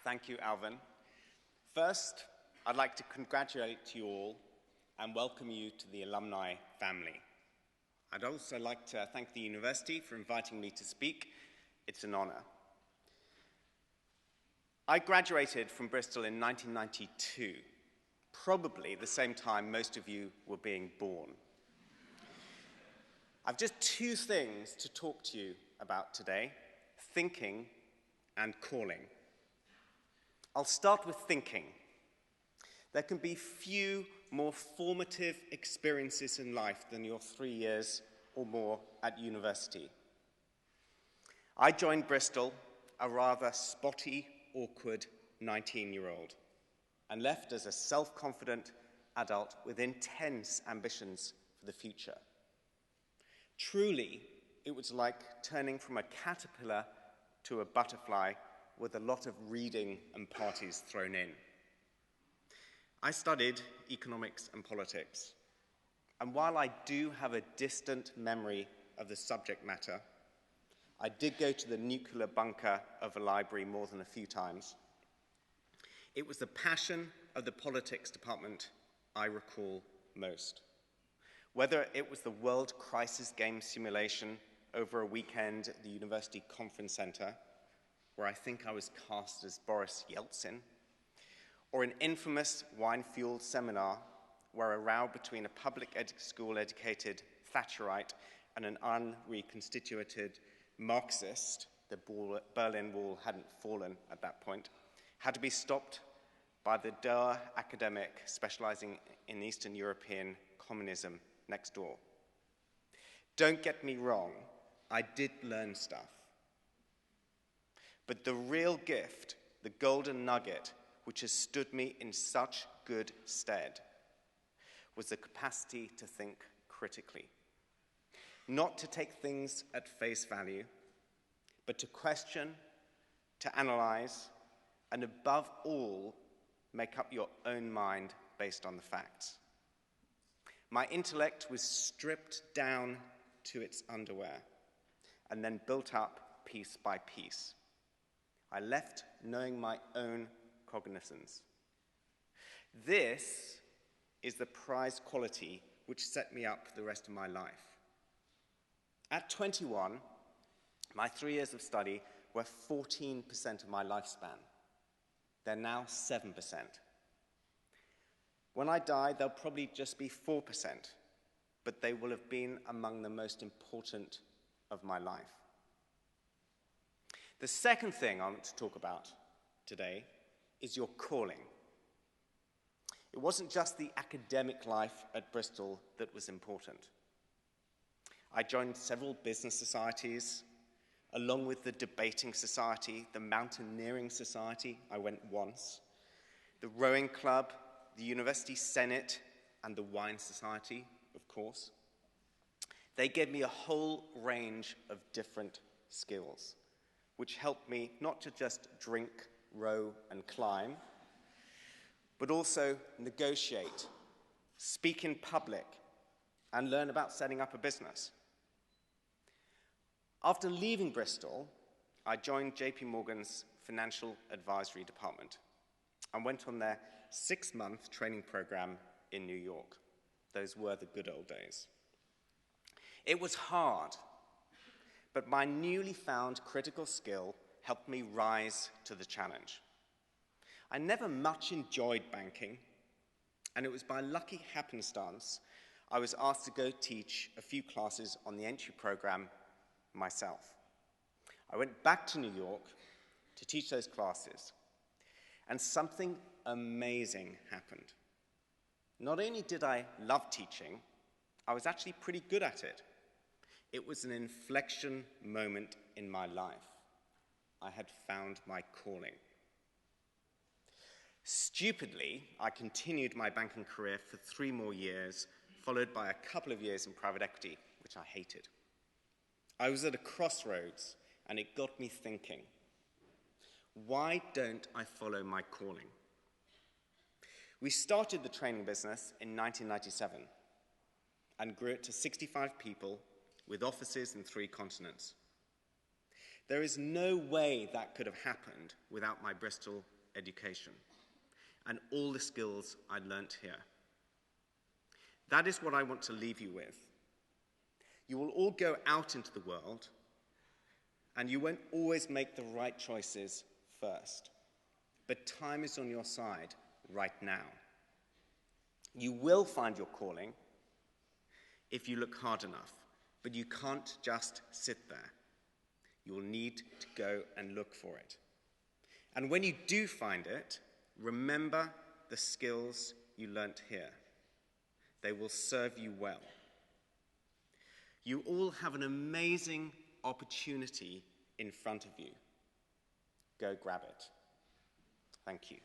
Thank you, Alvin. First, I'd like to congratulate you all and welcome you to the alumni family. I'd also like to thank the university for inviting me to speak. It's an honor. I graduated from Bristol in 1992, probably the same time most of you were being born. I've just two things to talk to you about today: thinking and calling. I'll start with thinking. There can be few more formative experiences in life than your 3 years or more at university. I joined Bristol, a rather spotty, awkward 19-year-old, and left as a self-confident adult with intense ambitions for the future. Truly, it was like turning from a caterpillar to a butterfly with a lot of reading and parties thrown in. I studied economics and politics, and while I do have a distant memory of the subject matter, I did go to the nuclear bunker of a library more than a few times. It was the passion of the politics department I recall most. Whether it was the World Crisis Game simulation over a weekend at the University Conference Center, where I think I was cast as Boris Yeltsin, or an infamous wine-fueled seminar where a row between a public school-educated Thatcherite and an unreconstituted Marxist, the Berlin Wall hadn't fallen at that point, had to be stopped by the dour academic specializing in Eastern European communism next door. Don't get me wrong, I did learn stuff. But the real gift, the golden nugget, which has stood me in such good stead, was the capacity to think critically. Not to take things at face value, but to question, to analyze, and above all, make up your own mind based on the facts. My intellect was stripped down to its underwear and then built up piece by piece. I left knowing my own cognizance. This is the prized quality which set me up for the rest of my life. At 21, my 3 years of study were 14% of my lifespan. They're now 7%. When I die, they'll probably just be 4%, but they will have been among the most important of my life. The second thing I want to talk about today is your calling. It wasn't just the academic life at Bristol that was important. I joined several business societies, along with the debating society, the mountaineering society, I went once, the rowing club, the university senate, and the wine society, of course. They gave me a whole range of different skills, which helped me not to just drink, row, and climb, but also negotiate, speak in public, and learn about setting up a business. After leaving Bristol, I joined J.P.Morgan's financial advisory department and went on their 6-month training program in New York. Those were the good old days. It was hard, but my newly found critical skill helped me rise to the challenge. I never much enjoyed banking, and it was by lucky happenstance I was asked to go teach a few classes on the entry program myself. I went back to New York to teach those classes, and something amazing happened. Not only did I love teaching, I was actually pretty good at it. It was an inflection moment in my life. I had found my calling. Stupidly, I continued my banking career for 3 more years, followed by a couple of years in private equity, which I hated. I was at a crossroads, and it got me thinking, why don't I follow my calling? We started the training business in 1997 and grew it to 65 people with offices in 3 continents. There is no way that could have happened without my Bristol education and all the skills I learnt here. That is what I want to leave you with. You will all go out into the world, and you won't always make the right choices first. But time is on your side right now. You will find your calling if you look hard enough, but you can't just sit there. You will need to go and look for it. And when you do find it, remember the skills you learnt here. They will serve you well. You all have an amazing opportunity in front of you. Go grab it. Thank you.